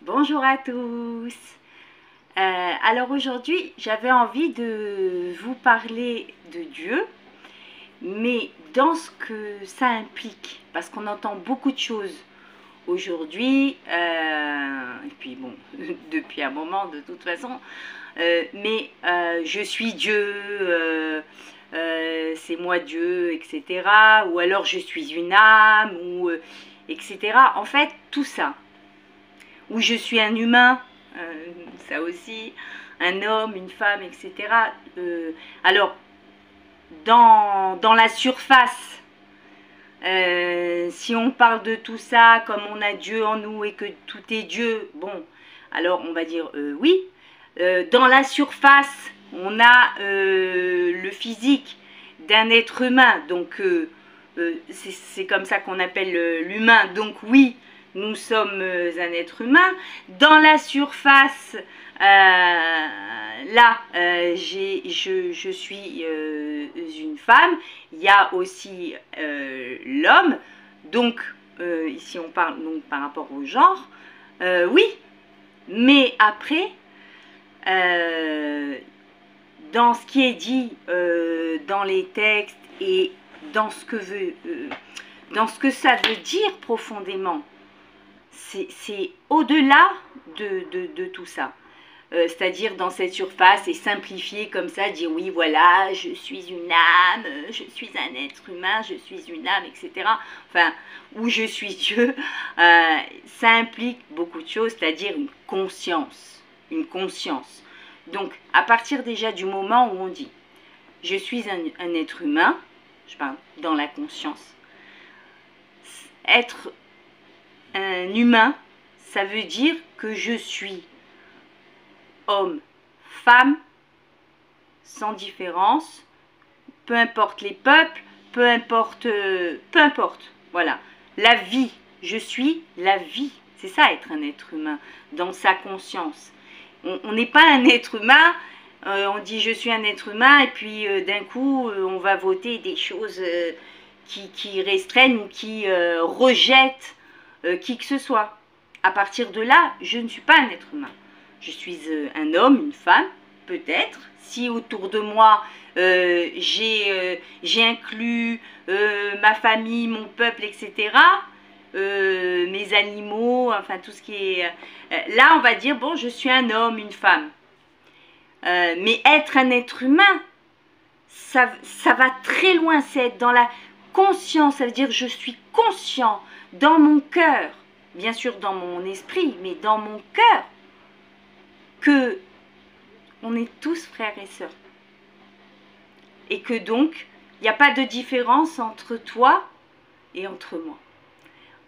Bonjour à tous. Alors aujourd'hui, j'avais envie de vous parler de Dieu, mais dans ce que ça implique, parce qu'on entend beaucoup de choses aujourd'hui, et puis bon, depuis un moment de toute façon, mais je suis Dieu, c'est moi Dieu, etc. Ou alors je suis une âme, ou etc. En fait, tout ça. Ou je suis un humain, ça aussi, un homme, une femme, etc. Alors, dans la surface, si on parle de tout ça, comme on a Dieu en nous et que tout est Dieu, bon, alors on va dire oui. Dans la surface, on a le physique d'un être humain, donc c'est comme ça qu'on appelle l'humain, donc oui, nous sommes un être humain. Dans la surface, là, je suis une femme. Il y a aussi l'homme. Donc, ici on parle donc par rapport au genre. Oui, mais après, dans ce qui est dit dans les textes et dans ce que ça veut dire profondément, c'est au-delà de tout ça. C'est-à-dire dans cette surface et simplifier comme ça, dire oui voilà, je suis une âme, je suis un être humain, je suis une âme, etc. Enfin, ou je suis Dieu, ça implique beaucoup de choses, c'est-à-dire une conscience, une conscience. Donc, à partir déjà du moment où on dit je suis un être humain, je parle dans la conscience, être un humain, ça veut dire que je suis homme, femme, sans différence, peu importe les peuples, peu importe, voilà. La vie, je suis la vie, c'est ça être un être humain, dans sa conscience. On n'est pas un être humain, on dit je suis un être humain et puis d'un coup on va voter des choses qui restreignent ou qui rejettent qui que ce soit. À partir de là, je ne suis pas un être humain. Je suis un homme, une femme, peut-être. Si autour de moi, j'ai inclus ma famille, mon peuple, etc., mes animaux, enfin tout ce qui est... là, on va dire, bon, je suis un homme, une femme. Mais être un être humain, ça va très loin. C'est être dans la conscience, ça veut dire je suis conscient dans mon cœur, bien sûr dans mon esprit, mais dans mon cœur, que on est tous frères et sœurs. Et que donc, il n'y a pas de différence entre toi et entre moi.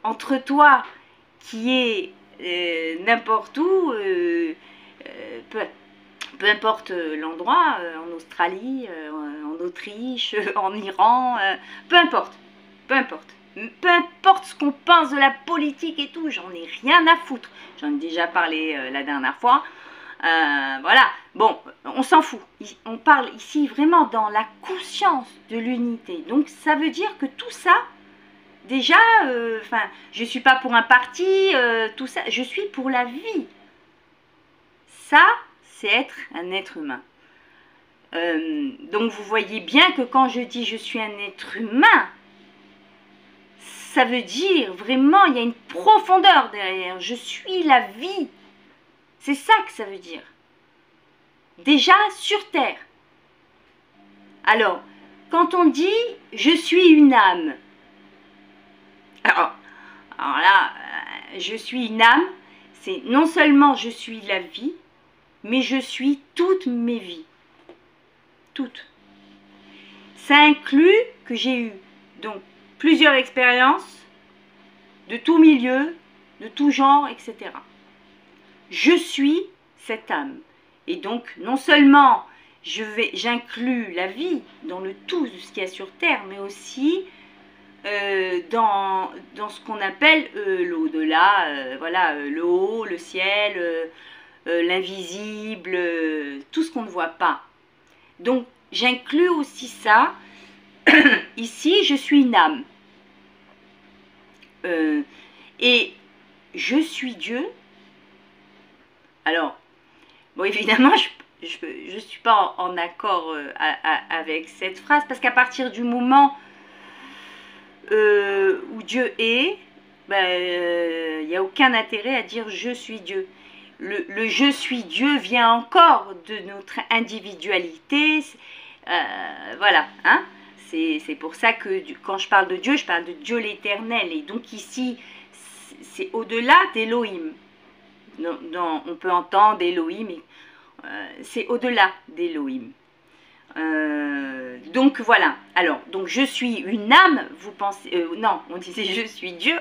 Entre toi qui est n'importe où, peu importe l'endroit, en Australie, en Autriche, en Iran, peu importe, peu importe. Peu importe ce qu'on pense de la politique et tout, j'en ai rien à foutre. J'en ai déjà parlé la dernière fois. Voilà, bon, on s'en fout. On parle ici vraiment dans la conscience de l'unité. Donc ça veut dire que tout ça, déjà, je ne suis pas pour un parti, tout ça, je suis pour la vie. Ça, c'est être un être humain. Donc vous voyez bien que quand je dis je suis un être humain, ça veut dire vraiment, il y a une profondeur derrière. Je suis la vie. C'est ça que ça veut dire. Déjà sur Terre. Alors, quand on dit je suis une âme, alors là, je suis une âme, c'est non seulement je suis la vie, mais je suis toutes mes vies. Toutes. Ça inclut que j'ai eu donc plusieurs expériences de tout milieu, de tout genre, etc. Je suis cette âme. Et donc, non seulement j'inclus la vie dans le tout de ce qu'il y a sur Terre, mais aussi dans ce qu'on appelle l'au-delà, voilà, le haut, le ciel, l'invisible, tout ce qu'on ne voit pas. Donc, j'inclus aussi ça. Ici, je suis une âme. Et je suis Dieu, Alors, bon, évidemment, je ne suis pas en accord avec cette phrase, parce qu'à partir du moment où Dieu est, il n'y a aucun intérêt à dire je suis Dieu. Le je suis Dieu vient encore de notre individualité. Voilà, hein. C'est pour ça que quand je parle de Dieu l'Éternel. Et donc ici, c'est au-delà d'Élohim. On peut entendre Elohim, mais c'est au-delà d'Élohim. Donc voilà. Alors, donc je suis une âme, vous pensez... non, on disait je suis Dieu.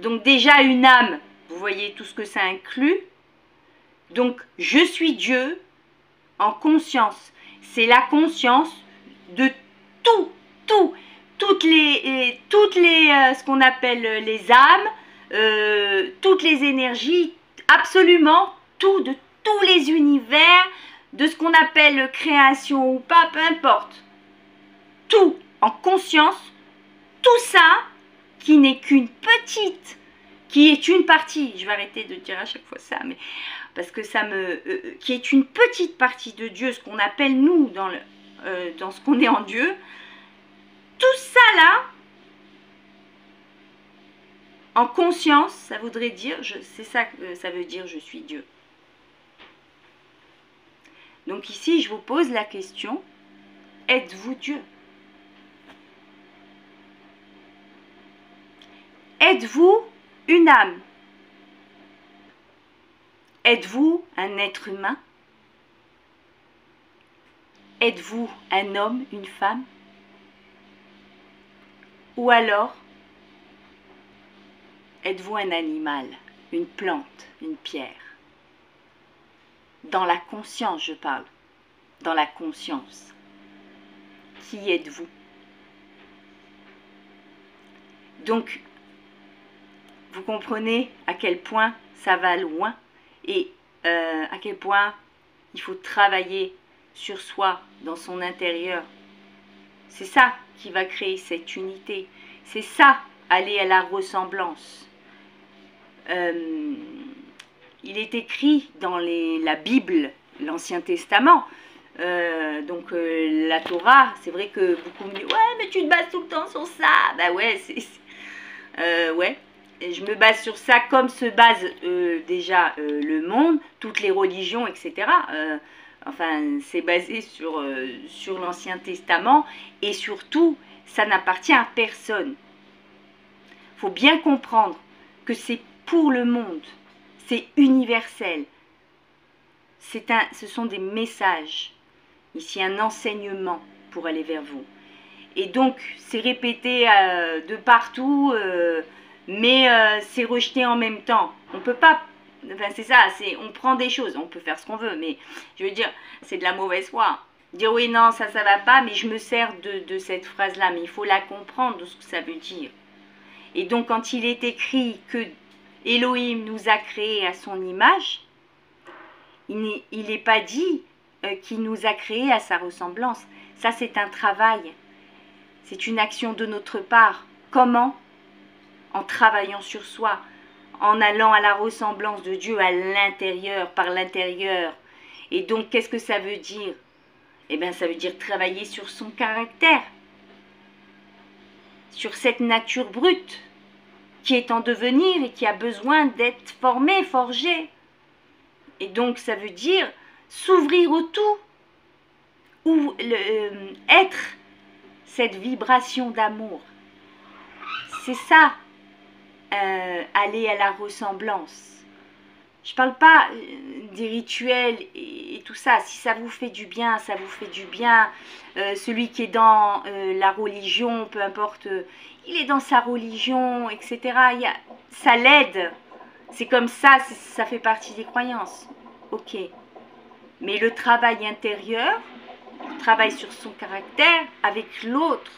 Donc déjà une âme, vous voyez tout ce que ça inclut. Donc je suis Dieu en conscience. C'est la conscience de toutes les ce qu'on appelle les âmes, toutes les énergies, absolument tout, de tous les univers, de ce qu'on appelle création ou pas, peu importe. Tout en conscience, tout ça qui n'est qu'une petite, qui est une partie, je vais arrêter de dire à chaque fois ça, mais parce que ça qui est une petite partie de Dieu, ce qu'on appelle nous dans ce qu'on est en Dieu, tout ça là, en conscience, ça voudrait dire, c'est ça que ça veut dire je suis Dieu. Donc ici, je vous pose la question, êtes-vous Dieu? Êtes-vous une âme? Êtes-vous un être humain? Êtes-vous un homme, une femme? Ou alors, êtes-vous un animal, une plante, une pierre? Dans la conscience, je parle. Dans la conscience. Qui êtes-vous? Donc, vous comprenez à quel point ça va loin et à quel point il faut travailler sur soi, dans son intérieur. C'est ça qui va créer cette unité. C'est ça, aller à la ressemblance. Il est écrit dans la Bible, l'Ancien Testament, donc la Torah, c'est vrai que beaucoup me disent « Ouais, mais tu te bases tout le temps sur ça !» Ben ouais, ouais. Et je me base sur ça comme se base déjà le monde, toutes les religions, etc. Enfin, c'est basé sur l'Ancien Testament et surtout, ça n'appartient à personne. Il faut bien comprendre que c'est pour le monde, c'est universel. Ce sont des messages, ici un enseignement pour aller vers vous. Et donc, c'est répété de partout, mais c'est rejeté en même temps. On peut pas, enfin c'est ça, on prend des choses, on peut faire ce qu'on veut, mais je veux dire, c'est de la mauvaise foi. Dire oui, non, ça va pas, mais je me sers de cette phrase-là, mais il faut la comprendre de ce que ça veut dire. Et donc, quand il est écrit que Elohim nous a créés à son image, il n'est pas dit qu'il nous a créés à sa ressemblance. Ça, c'est un travail. C'est une action de notre part. Comment? En travaillant sur soi, en allant à la ressemblance de Dieu à l'intérieur, par l'intérieur. Et donc, qu'est-ce que ça veut dire? Eh bien, ça veut dire travailler sur son caractère, sur cette nature brute qui est en devenir et qui a besoin d'être formée, forgée. Et donc, ça veut dire s'ouvrir au tout, ou être cette vibration d'amour. C'est ça, aller à la ressemblance. Je ne parle pas des rituels et tout ça. Si ça vous fait du bien, ça vous fait du bien. Celui qui est dans la religion, peu importe, il est dans sa religion, etc. Ça l'aide. C'est comme ça, ça fait partie des croyances. Ok. Mais le travail intérieur, le travail sur son caractère avec l'autre,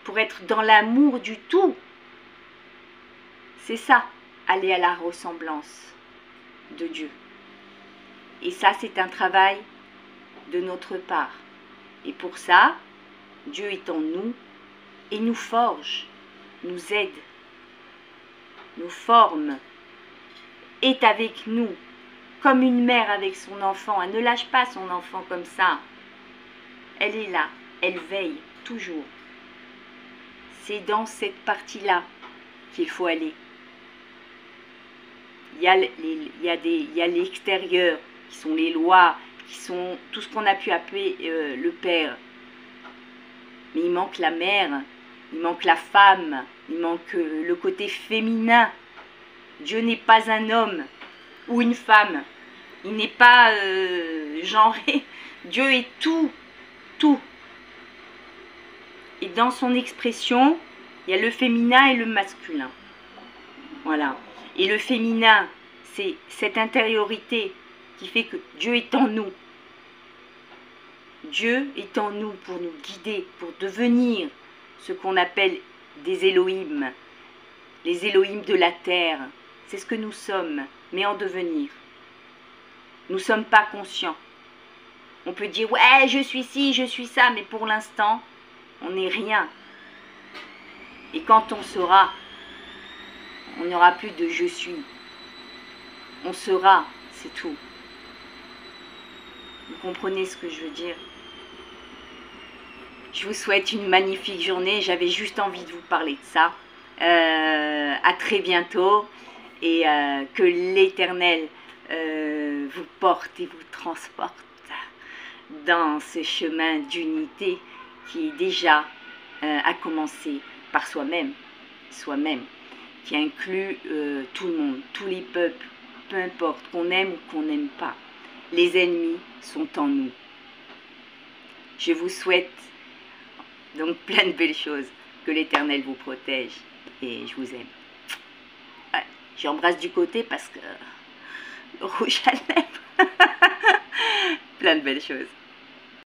pour être dans l'amour du tout, c'est ça, aller à la ressemblance de Dieu. Et ça, c'est un travail de notre part. Et pour ça, Dieu est en nous et nous forge, nous aide, nous forme est avec nous, comme une mère avec son enfant. Elle ne lâche pas son enfant comme ça. Elle est là, elle veille toujours. C'est dans cette partie-là qu'il faut aller. Il y a l'extérieur, qui sont les lois, qui sont tout ce qu'on a pu appeler le père. Mais il manque la mère, il manque la femme, il manque le côté féminin. Dieu n'est pas un homme ou une femme. Il n'est pas genré. Dieu est tout, tout. Et dans son expression, il y a le féminin et le masculin. Voilà. Et le féminin, c'est cette intériorité qui fait que Dieu est en nous. Dieu est en nous pour nous guider, pour devenir ce qu'on appelle des Elohim. Les Elohim de la terre. C'est ce que nous sommes, mais en devenir. Nous ne sommes pas conscients. On peut dire, ouais, je suis ci, je suis ça, mais pour l'instant, on n'est rien. Et quand on sera, on n'aura plus de je suis. On sera, c'est tout. Vous comprenez ce que je veux dire? Je vous souhaite une magnifique journée. J'avais juste envie de vous parler de ça. À très bientôt. Et que l'Éternel vous porte et vous transporte dans ce chemin d'unité qui déjà a commencé par soi-même, qui inclut tout le monde, tous les peuples, peu importe, qu'on aime ou qu'on n'aime pas. Les ennemis sont en nous. Je vous souhaite donc plein de belles choses, que l'Éternel vous protège et je vous aime. Ouais, j'embrasse du côté parce que le rouge à lèvres. Plein de belles choses.